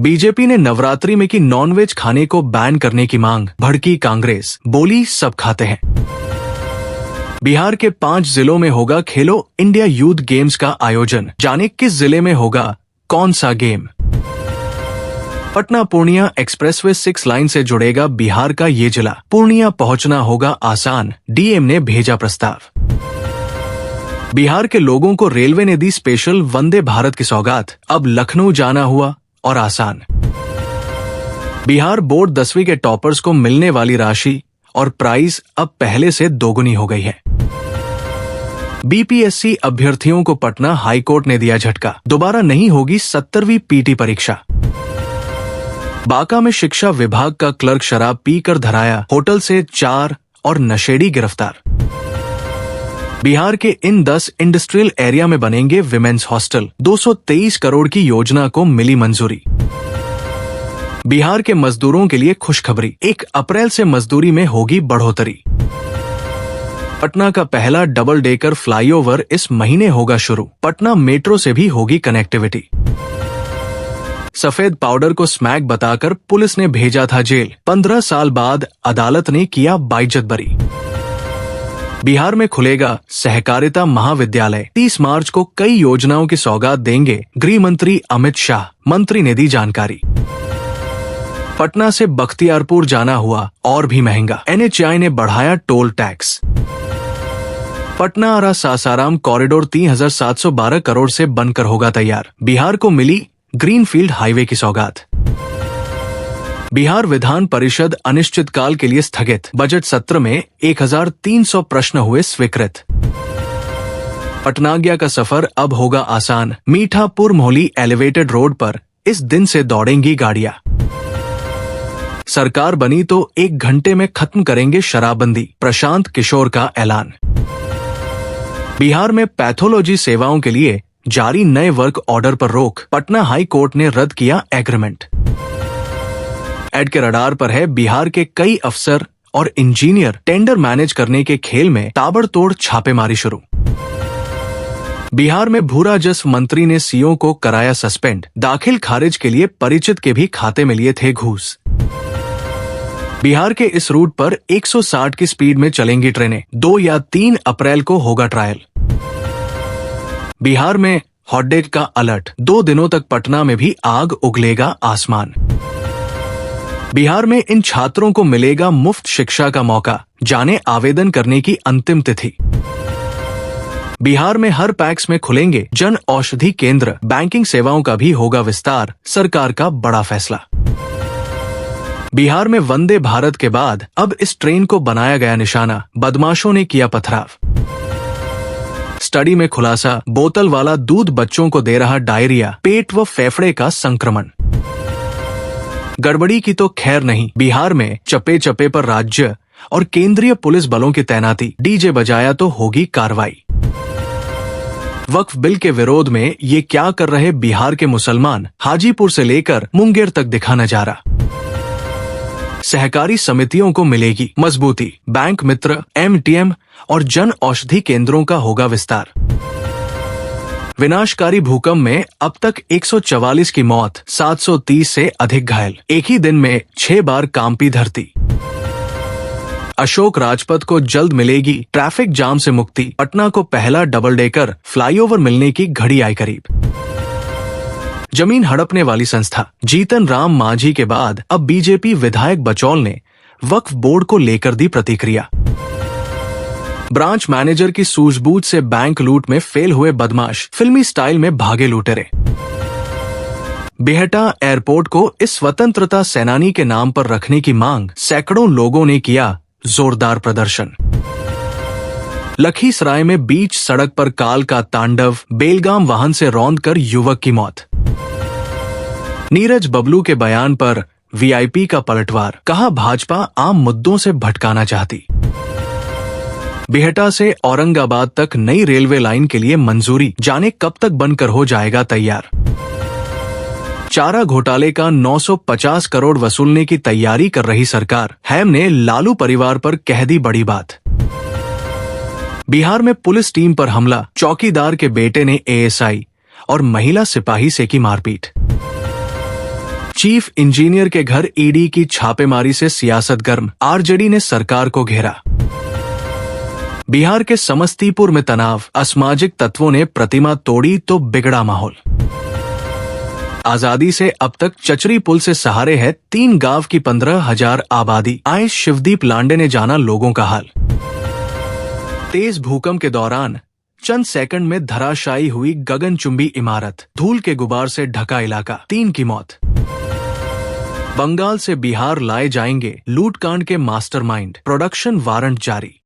BJP ने नवरात्रि में की नॉनवेज खाने को बैन करने की मांग, भड़की कांग्रेस, बोली सब खाते हैं। बिहार के 5 जिलों में होगा खेलो इंडिया यूथ गेम्स का आयोजन, जाने किस जिले में होगा कौन सा game. Patna Purnia expressway 6 line से जुड़ेगा बिहार का ये जिला, पूर्णिया पहुंचना होगा आसान, डीएम ने भेजा प्रस्ताव। बिहार के लोगों को रेलवे ने दी स्पेशल वंदे भारत की सौगात, अब लखनऊ जाना हुआ और आसान। बिहार बोर्ड 10वीं के टॉपर्स को मिलने वाली राशि और प्राइस अब पहले से दोगुनी हो गई है। बीपीएससी अभ्यर्थियों को पटना हाईकोर्ट ने दिया झटका, दोबारा नहीं होगी 70वीं पीटी परीक्षा। बांका में शिक्षा विभाग का क्लर्क शराब पीकर धराया, होटल से 4 और नशेड़ी गिरफ्तार। बिहार के इन 10 इंडस्ट्रियल एरिया में बनेंगे विमेंस हॉस्टल, 223 करोड़ की योजना को मिली मंजूरी। बिहार के मजदूरों के लिए खुशखबरी, 1 अप्रैल से मजदूरी में होगी बढ़ोतरी। पटना का पहला डबल डेकर फ्लाईओवर इस महीने होगा शुरू, पटना मेट्रो से भी होगी कनेक्टिविटी। सफेद पाउडर को स्मैक बताकर पुलिस ने भेजा था जेल, 15 साल बाद अदालत ने किया बाइज्जत बरी। बिहार में खुलेगा सहकारिता महाविद्यालय, 30 मार्च को कई योजनाओं की सौगात देंगे गृह मंत्री अमित शाह, मंत्री ने दी जानकारी। पटना से बख्तियारपुर जाना हुआ और भी महंगा, एनएचएआई ने बढ़ाया टोल टैक्स। पटना आरा सासाराम कॉरिडोर 3712 करोड़ से बनकर होगा तैयार, बिहार को मिली ग्रीनफील्ड हाईवे की सौगात। बिहार विधान परिषद अनिश्चितकाल के लिए स्थगित, बजट सत्र में 1300 प्रश्न हुए स्वीकृत। पटनाग्या का सफर अब होगा आसान, मीठापुर मोहली एलिवेटेड रोड पर इस दिन से दौड़ेंगी गाड़ियां। सरकार बनी तो 1 घंटे में खत्म करेंगे शराबबंदी, प्रशांत किशोर का ऐलान। बिहार में पैथोलॉजी सेवाओं के लिए जारी नए वर्क ऑर्डर पर रोक, पटना हाई कोर्ट ने रद्द किया एग्रीमेंट। एड के रडार पर है बिहार के कई अफसर और इंजीनियर, टेंडर मैनेज करने के खेल में ताबड़तोड़ छापेमारी शुरू। बिहार में भूरा जस मंत्री ने सीओ को कराया सस्पेंड, दाखिल खारिज के लिए परिचित के भी खाते में लिए थे घूस। बिहार के इस रूट पर 160 की स्पीड में चलेंगी ट्रेनें, 2 या 3 अप्रैल को होगा ट्रायल। बिहार में हॉटडेट का अलर्ट, 2 दिनों तक पटना में भी आग उगलेगा आसमान। बिहार में इन छात्रों को मिलेगा मुफ्त शिक्षा का मौका, जाने आवेदन करने की अंतिम तिथि। बिहार में हर पैक्स में खुलेंगे जन औषधि केंद्र, बैंकिंग सेवाओं का भी होगा विस्तार, सरकार का बड़ा फैसला। बिहार में वंदे भारत के बाद अब इस ट्रेन को बनाया गया निशाना, बदमाशों ने किया पथराव। स्टडी में खुलासा, बोतल वाला दूध बच्चों को दे रहा डायरिया, पेट व फेफड़े का संक्रमण। गड़बड़ी की तो खैर नहीं, बिहार में चप्पे चप्पे पर राज्य और केंद्रीय पुलिस बलों की तैनाती, डीजे बजाया तो होगी कार्रवाई। वक्फ बिल के विरोध में ये क्या कर रहे बिहार के मुसलमान, हाजीपुर से लेकर मुंगेर तक दिखा नजारा। सहकारी समितियों को मिलेगी मजबूती, बैंक मित्र, एमटीएम और जन औषधि केंद्रों का होगा विस्तार। विनाशकारी भूकंप में अब तक 144 की मौत, 730 से अधिक घायल, एक ही दिन में 6 बार कांपी धरती। अशोक राजपथ को जल्द मिलेगी ट्रैफिक जाम से मुक्ति, पटना को पहला डबल डेकर फ्लाईओवर मिलने की घड़ी आई करीब। जमीन हड़पने वाली संस्था, जीतन राम मांझी के बाद अब बीजेपी विधायक बचौल ने वक्फ बोर्ड को लेकर दी प्रतिक्रिया। ब्रांच मैनेजर की सूझबूझ से बैंक लूट में फेल हुए बदमाश, फिल्मी स्टाइल में भागे लुटेरे। बिहटा एयरपोर्ट को इस स्वतंत्रता सेनानी के नाम पर रखने की मांग, सैकड़ों लोगों ने किया जोरदार प्रदर्शन। लखीसराय में बीच सड़क पर काल का तांडव, बेलगाम वाहन से रौंदकर युवक की मौत। नीरज बबलू के बयान पर वीआईपी का पलटवार, कहा भाजपा आम मुद्दों से भटकाना चाहती। बिहटा से औरंगाबाद तक नई रेलवे लाइन के लिए मंजूरी, जाने कब तक बनकर हो जाएगा तैयार। चारा घोटाले का 950 करोड़ वसूलने की तैयारी कर रही सरकार, हैम ने लालू परिवार पर कह दी बड़ी बात। बिहार में पुलिस टीम पर हमला, चौकीदार के बेटे ने एएसआई और महिला सिपाही से की मारपीट। चीफ इंजीनियर के घर ईडी की छापेमारी से सियासत गर्म, आरजेडी ने सरकार को घेरा। बिहार के समस्तीपुर में तनाव, असामाजिक तत्वों ने प्रतिमा तोड़ी तो बिगड़ा माहौल। आजादी से अब तक चचरी पुल से सहारे है 3 गांव की 15,000 आबादी। आए शिवदीप लांडे ने जाना लोगों का हाल। तेज भूकंप के दौरान चंद सेकंड में धराशायी हुई गगनचुंबी इमारत, धूल के गुबार से ढका इलाका, 3 की मौत। बंगाल से बिहार लाए जाएंगे लूटकांड के मास्टरमाइंड, प्रोडक्शन वारंट जारी।